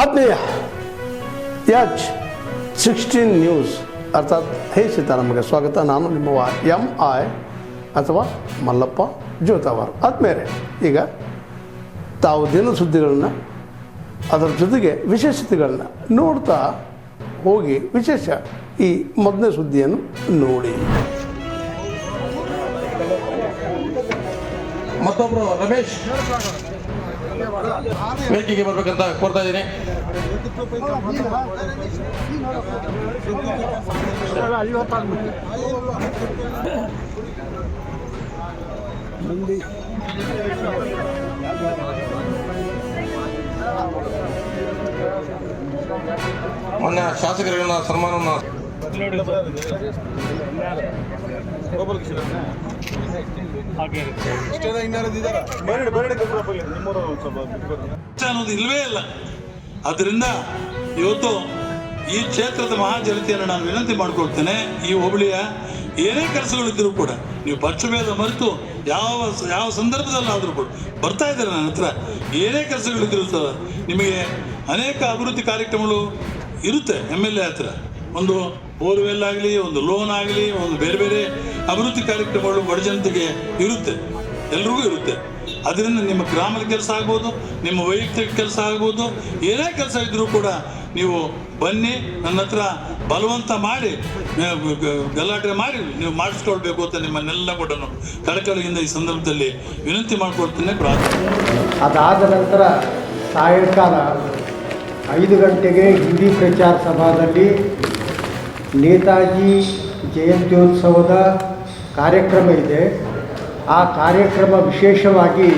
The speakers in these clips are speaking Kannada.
ಆತ್ಮೀಯ H16 ನ್ಯೂಸ್ ಅರ್ಥಾತ್ ಹೇ ಸೀತಾರಾಮಗೆ ಸ್ವಾಗತ. ನಾನು ನಿಮ್ಮ MI ಅಥವಾ ಮಲ್ಲಪ್ಪ ಜೋತಾವರ್. ಆದ್ಮೇಲೆ ಈಗ ತಾವು ದಿನ ಸುದ್ದಿಗಳನ್ನ ಅದರ ಜೊತೆಗೆ ವಿಶೇಷತೆಗಳನ್ನ ನೋಡ್ತಾ ಹೋಗಿ ವಿಶೇಷ ಈ ಮೊದಲನೇ ಸುದ್ದಿಯನ್ನು ನೋಡಿ. ಮತ್ತೊಬ್ಬರು ರಮೇಶ್ ವೇದಿಕೆಗೆ ಬರ್ಬೇಕಂತ ಕೋರ್ತಾ ಇದ್ದೀನಿ. ಮೊನ್ನೆ ಶಾಸಕರುಗಳ ಸನ್ಮಾನವನ್ನು ಅನ್ನೋದು ಇಲ್ವೇ ಇಲ್ಲ. ಅದರಿಂದ ಇವತ್ತು ಈ ಕ್ಷೇತ್ರದ ಮಹಾಜನತೆಯನ್ನು ನಾನು ವಿನಂತಿ ಮಾಡಿಕೊಳ್ತೇನೆ. ಈ ಹೋಬಳಿಯ ಏನೇ ಕೆಲಸಗಳಿದ್ದರೂ ಕೂಡ ನೀವು ಪಕ್ಷಭೇದ ಮರೆತು ಯಾವ ಸಂದರ್ಭದಲ್ಲಾದರೂ ಕೂಡ ಬರ್ತಾ ಇದ್ದಾರೆ ನನ್ನ ಹತ್ರ. ಏನೇ ಕೆಲಸಗಳಿದ್ದರೂ ಸಹ ನಿಮಗೆ ಅನೇಕ ಅಭಿವೃದ್ಧಿ ಕಾರ್ಯಕ್ರಮಗಳು ಇರುತ್ತೆ. MLA ಹತ್ರ ಒಂದು ಬೋರ್ವೆಲ್ ಆಗಲಿ, ಒಂದು ಲೋನ್ ಆಗಲಿ, ಒಂದು ಬೇರೆ ಬೇರೆ ಅಭಿವೃದ್ಧಿ ಕಾರ್ಯಕ್ರಮಗಳು ಬಡ ಜನತೆಗೆ ಇರುತ್ತೆ, ಎಲ್ರಿಗೂ ಇರುತ್ತೆ. ಅದರಿಂದ ನಿಮ್ಮ ಗ್ರಾಮದ ಕೆಲಸ ಆಗ್ಬೋದು, ನಿಮ್ಮ ವೈಯಕ್ತಿಕ ಕೆಲಸ ಆಗ್ಬೋದು, ಏನೇ ಕೆಲಸ ಇದ್ದರೂ ಕೂಡ ನೀವು ಬನ್ನಿ, ನನ್ನ ಹತ್ರ ಬಲವಂತ ಮಾಡಿ ಗಲಾಟೆ ಮಾಡಿ ನೀವು ಮಾಡಿಸ್ಕೊಳ್ಬೇಕು ಅಂತ ನಿಮ್ಮನ್ನೆಲ್ಲ ಕೂಡ ಕಳಕಳಿಯಿಂದ ಈ ಸಂದರ್ಭದಲ್ಲಿ ವಿನಂತಿ ಮಾಡಿಕೊಳ್ತೇನೆ, ಪ್ರಾರ್ಥನೆ. ಅದಾದ ನಂತರ ಸಾಯಂಕಾಲ 5 ಗಂಟೆಗೆ ಹಿಂದಿ ಪ್ರಚಾರ ಸಭಾದಲ್ಲಿ ನೇತಾಜಿ ಜಯಂತ್ಯೋತ್ಸವದ ಕಾರ್ಯಕ್ರಮ ಇದೆ. ಆ ಕಾರ್ಯಕ್ರಮ ವಿಶೇಷವಾಗಿ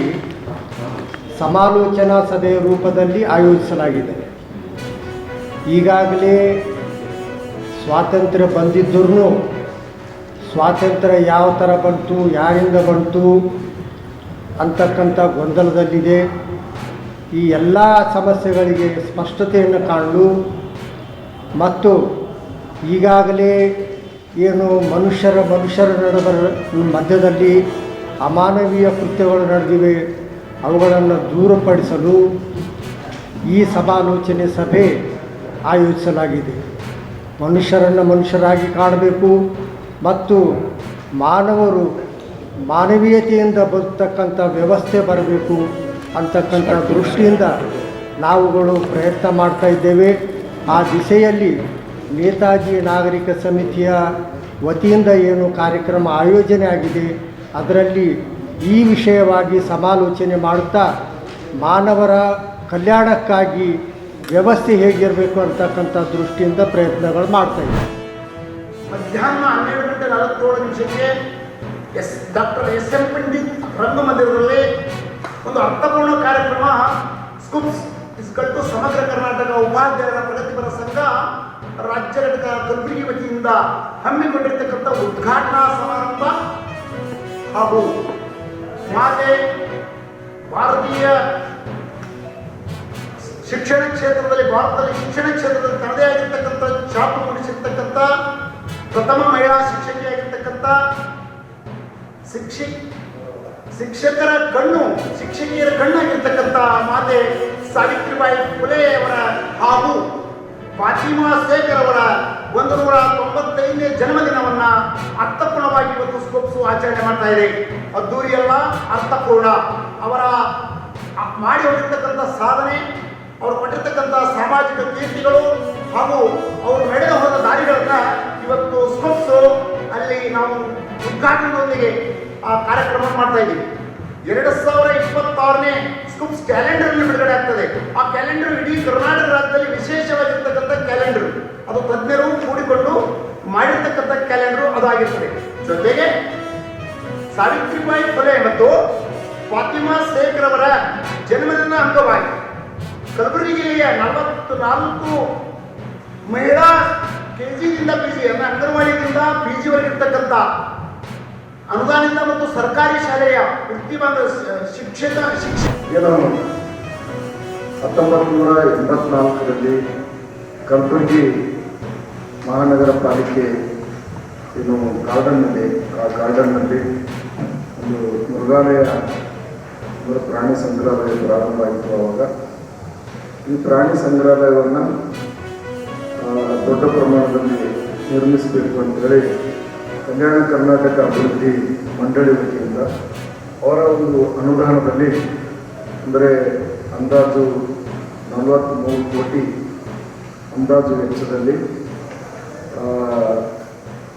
ಸಮಾಲೋಚನಾ ಸಭೆಯ ರೂಪದಲ್ಲಿ ಆಯೋಜಿಸಲಾಗಿದೆ. ಈಗಾಗಲೇ ಸ್ವಾತಂತ್ರ್ಯ ಬಂದಿದ್ದರೂ ಸ್ವಾತಂತ್ರ್ಯ ಯಾವ ಥರ ಬಂತು, ಯಾರಿಂದ ಬಂತು ಅಂತಕ್ಕಂಥ ಗೊಂದಲದಲ್ಲಿದೆ. ಈ ಎಲ್ಲ ಸಮಸ್ಯೆಗಳಿಗೆ ಸ್ಪಷ್ಟತೆಯನ್ನು ಕಾಣಲು ಮತ್ತು ಈಗಾಗಲೇ ಏನು ಮನುಷ್ಯರ ನಡುವರ ಮಧ್ಯದಲ್ಲಿ ಅಮಾನವೀಯ ಕೃತ್ಯಗಳು ನಡೆದಿವೆ, ಅವುಗಳನ್ನು ದೂರಪಡಿಸಲು ಈ ಸಮಾಲೋಚನೆ ಸಭೆ ಆಯೋಜಿಸಲಾಗಿದೆ. ಮನುಷ್ಯರನ್ನು ಮನುಷ್ಯರಾಗಿ ಕಾಣಬೇಕು ಮತ್ತು ಮಾನವರು ಮಾನವೀಯತೆಯಿಂದ ಬದುಕತಕ್ಕಂಥ ವ್ಯವಸ್ಥೆ ಬರಬೇಕು ಅಂತಕ್ಕಂಥ ದೃಷ್ಟಿಯಿಂದ ನಾವುಗಳು ಪ್ರಯತ್ನ ಮಾಡ್ತಾ ಇದ್ದೇವೆ. ಆ ದಿಸೆಯಲ್ಲಿ ನೇತಾಜಿ ನಾಗರಿಕ ಸಮಿತಿಯ ವತಿಯಿಂದ ಏನು ಕಾರ್ಯಕ್ರಮ ಆಯೋಜನೆ ಆಗಿದೆ ಅದರಲ್ಲಿ ಈ ವಿಷಯವಾಗಿ ಸಮಾಲೋಚನೆ ಮಾಡುತ್ತಾ ಮಾನವರ ಕಲ್ಯಾಣಕ್ಕಾಗಿ ವ್ಯವಸ್ಥೆ ಹೇಗಿರಬೇಕು ಅಂತಕ್ಕಂಥ ದೃಷ್ಟಿಯಿಂದ ಪ್ರಯತ್ನಗಳು ಮಾಡ್ತಾ ಇದ್ದೀವಿ. ಮಧ್ಯಾಹ್ನ 12:47 ಡಾಕ್ಟರ್ SM ಪಂಡಿತ್ ರಂಗಮಂದಿರದಲ್ಲಿ ಒಂದು ಅರ್ಥಪೂರ್ಣ ಕಾರ್ಯಕ್ರಮ ಸ್ಕೂಪ್ಸ್ ಇಸ್ಕಲ್ಟು ಸಮಗ್ರ ಕರ್ನಾಟಕ ಉಪಾಧ್ಯಾಯರ ಪ್ರಗತಿಪರ ಸಂಘ ರಾಜ್ಯ ಘಟಕ ಕಲಬುರಗಿ ವತಿಯಿಂದ ಹಮ್ಮಿಕೊಂಡಿರ್ತಕ್ಕಂಥ ಉದ್ಘಾಟನಾ ಸಮಾರಂಭ ಹಾಗೂ ಮಾತೆ ಭಾರತೀಯ ಶಿಕ್ಷಣ ಕ್ಷೇತ್ರದಲ್ಲಿ ಭಾರತದಲ್ಲಿ ಶಿಕ್ಷಣ ಕ್ಷೇತ್ರದಲ್ಲಿ ತನ್ನದೇ ಆಗಿರ್ತಕ್ಕಂಥ ಛಾಪು ಮೂಡಿಸಿರ್ತಕ್ಕಂಥ ಪ್ರಥಮ ಮಹಿಳಾ ಶಿಕ್ಷಕಿಯಾಗಿರ್ತಕ್ಕಂಥ ಶಿಕ್ಷಕರ ಕಣ್ಣು ಶಿಕ್ಷಕಿಯರ ಕಣ್ಣಾಗಿರ್ತಕ್ಕಂಥ ಮಾತೆ ಸಾವಿತ್ರಿಬಾಯಿ ಫುಲೆ ಅವರ ಹಾಗೂ ಫಾತಿಮಾ ಶೇಖರ್ ಅವರ 195ನೇ ಜನ್ಮದಿನವನ್ನ ಅರ್ಥಪೂರ್ಣವಾಗಿ ಇವತ್ತು ಸ್ಕೋಪ್ಸು ಆಚರಣೆ ಮಾಡ್ತಾ ಇದೆ. ಅದ್ದೂರಿಯಲ್ಲ, ಅರ್ಥಪೂರ್ಣ. ಅವರ ಮಾಡಿ ಹೋಗಿರ್ತಕ್ಕಂಥ ಸಾಧನೆ, ಅವರು ಕೊಟ್ಟಿರ್ತಕ್ಕಂಥ ಸಾಮಾಜಿಕ ಕೀರ್ತಿಗಳು ಹಾಗೂ ಅವರು ನಡೆದು ಹೋದ ದಾರಿಗಳನ್ನ ಇವತ್ತು ಸ್ಕೋಪ್ಸು ಅಲ್ಲಿ ನಾವು ಉದ್ಘಾಟನೆಯೊಂದಿಗೆ ಆ ಕಾರ್ಯಕ್ರಮ ಮಾಡ್ತಾ ಇದ್ದೀವಿ. 2026ನೇ ಸ್ಕೂಪ್ಸ್ ಕ್ಯಾಲೆಂಡರ್ ಬಿಡುಗಡೆ ಆಗ್ತದೆ. ಆ ಕ್ಯಾಲೆಂಡರ್ ಇಡೀ ಕರ್ನಾಟಕ ರಾಜ್ಯದಲ್ಲಿ ವಿಶೇಷವಾಗಿರ್ತಕ್ಕಂಥ ಕ್ಯಾಲೆಂಡರ್, ಅದು ತಜ್ಞರು ಕೂಡಿಕೊಂಡು ಮಾಡಿರ್ತಕ್ಕಂಥ ಕ್ಯಾಲೆಂಡರ್ ಅದಾಗಿರ್ತದೆ. ಜೊತೆಗೆ ಸಾವಿತ್ರಿಬಾಯಿ ಫುಲೆ ಮತ್ತು ಫಾತಿಮಾ ಶೇಖರ್ ಅವರ ಜನ್ಮದಿನ ಅಂಗವಾಗಿ ಕಲಬುರಗಿ ಜಿಲ್ಲೆಯ 44 ಮಹಿಳಾ KGಯಿಂದ PG ಅಂಗನವಾಡಿಯಿಂದ PG ವರೆಗಿರ್ತಕ್ಕಂಥ ಅನುದಾನಿತ ಮತ್ತು ಸರ್ಕಾರಿ ಶಾಲೆಯ ವೃತ್ತಿಬಂಧ ಶಿಕ್ಷಕ ಏನು 1984ರಲ್ಲಿ ಕಲಬುರಗಿ ಮಹಾನಗರ ಪಾಲಿಕೆ ಏನು ಗಾರ್ಡನ್ನಲ್ಲಿ ಒಂದು ಮೃಗಾಲಯ ಪ್ರಾಣಿ ಸಂಗ್ರಹಾಲಯ ಪ್ರಾರಂಭ ಆಯಿತು. ಆವಾಗ ಈ ಪ್ರಾಣಿ ಸಂಗ್ರಹಾಲಯವನ್ನು ದೊಡ್ಡ ಪ್ರಮಾಣದಲ್ಲಿ ನಿರ್ಮಿಸಬೇಕು ಅಂತೇಳಿ ಕಲ್ಯಾಣ ಕರ್ನಾಟಕ ಅಭಿವೃದ್ಧಿ ಮಂಡಳಿ ವತಿಯಿಂದ ಅವರ ಒಂದು ಅನುದಾನದಲ್ಲಿ ಅಂದರೆ ಅಂದಾಜು 43 ಕೋಟಿ ಅಂದಾಜು ವೆಚ್ಚದಲ್ಲಿ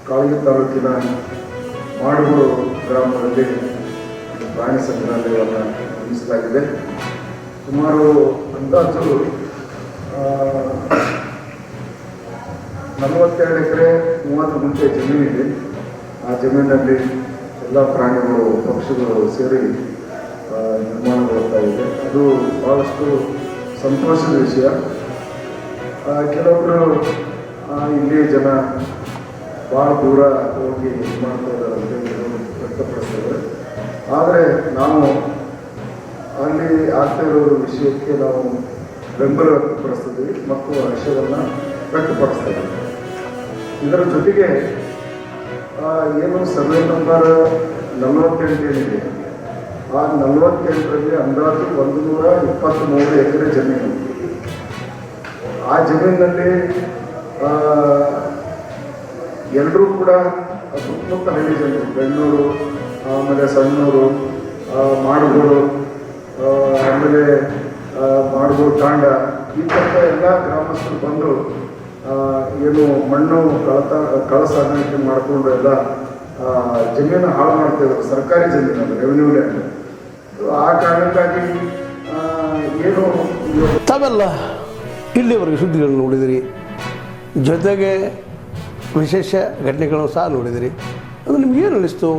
ಕಾಳಗಿ ತಾಲೂಕಿನ ಮಾಡಗೂರು ಗ್ರಾಮದಲ್ಲಿ ಪ್ರಾಣಿ ಸಂಗ್ರಹಾಲಯವನ್ನು ನಿರ್ಮಿಸಲಾಗಿದೆ. ಸುಮಾರು ಅಂದಾಜು 42 ಎಕರೆ 30 ಗುಂಟೆ ಜಮೀನಿದೆ. ಆ ಜಮೀನಲ್ಲಿ ಎಲ್ಲ ಪ್ರಾಣಿಗಳು ಪಕ್ಷಿಗಳು ಸೇರಿ ನಿರ್ಮಾಣಗೊಳ್ತಾ ಇದೆ. ಅದು ಭಾಳಷ್ಟು ಸಂತೋಷದ ವಿಷಯ. ಕೆಲವೊಬ್ಬರು ಇಲ್ಲಿ ಜನ ಭಾಳ ದೂರ ಹೋಗಿ ಮಾಡ್ತಾ ಇದ್ದಾರೆ ಅಂತ ವ್ಯಕ್ತಪಡಿಸ್ತಾರೆ. ಆದರೆ ನಾವು ಅಲ್ಲಿ ಆಗ್ತಾ ಇರೋ ವಿಷಯಕ್ಕೆ ನಾವು ಬೆಂಬಲ ವ್ಯಕ್ತಪಡಿಸ್ತಿದ್ದೀವಿ ಮತ್ತು ಹರ್ಷವನ್ನು ವ್ಯಕ್ತಪಡಿಸ್ತಾ ಇದ್ದೀವಿ. ಇದರ ಜೊತೆಗೆ ಏನು ಸರ್ವೆ ನಂಬರ್ 48 ಏನಿದೆ, ಆ 48ರಲ್ಲಿ ಅಂದಾಜು 123 ಎಕರೆ ಜಮೀನು. ಆ ಜಮೀನಿನಲ್ಲಿ ಎಲ್ಲರೂ ಕೂಡ ಸುತ್ತಮುತ್ತ ಹಳ್ಳಿ ಜನರು, ಬೆಣ್ಣೂರು, ಆಮೇಲೆ ಸಣ್ಣೂರು, ಮಾಡಗೂರು, ಆಮೇಲೆ ಮಾಡಗೂರು ತಾಂಡ, ಈ ಥರದ ಎಲ್ಲ ಗ್ರಾಮಸ್ಥರು ಬಂದು ಏನು ಮಣ್ಣು ಕಳಸಾಗಾಣಿಕೆ ಮಾಡಿಕೊಂಡು ಎಲ್ಲ ಜಮೀನು ಹಾಳು ಮಾಡ್ತಾಯಿದ್ರು. ಸರ್ಕಾರಿ ಜಮೀನು, ಅದು ರೆವಿನ್ಯೂ ಲ್ಯಾಂಡ್. ಆ ಕಾರಣಕ್ಕಾಗಿ ಏನು ತಾವೆಲ್ಲ ಇಲ್ಲಿವರೆಗೆ ಸುದ್ದಿಗಳನ್ನು ನೋಡಿದಿರಿ, ಜೊತೆಗೆ ವಿಶೇಷ ಘಟನೆಗಳನ್ನು ಸಹ ನೋಡಿದಿರಿ. ಅದು ನಿಮ್ಗೇನು ಅನ್ನಿಸ್ತು?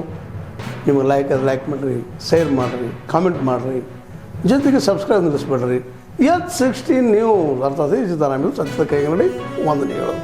ನಿಮಗೆ ಲೈಕ್ ಮಾಡಿರಿ, ಶೇರ್ ಮಾಡಿರಿ, ಕಾಮೆಂಟ್ ಮಾಡಿರಿ, ಜೊತೆಗೆ ಸಬ್ಸ್ಕ್ರೈಬ್ ನಿಲ್ಲಿಸ್ಬೇಡ್ರಿ. H16 ನ್ಯೂಸ್ ಅರ್ಥಾತ್ ಈ ಸಿದ್ದರಾಮಯ್ಯ ಸತ್ಯದ ಕೈಗನ್ನಡಿ ವಂದನೆಗಳು.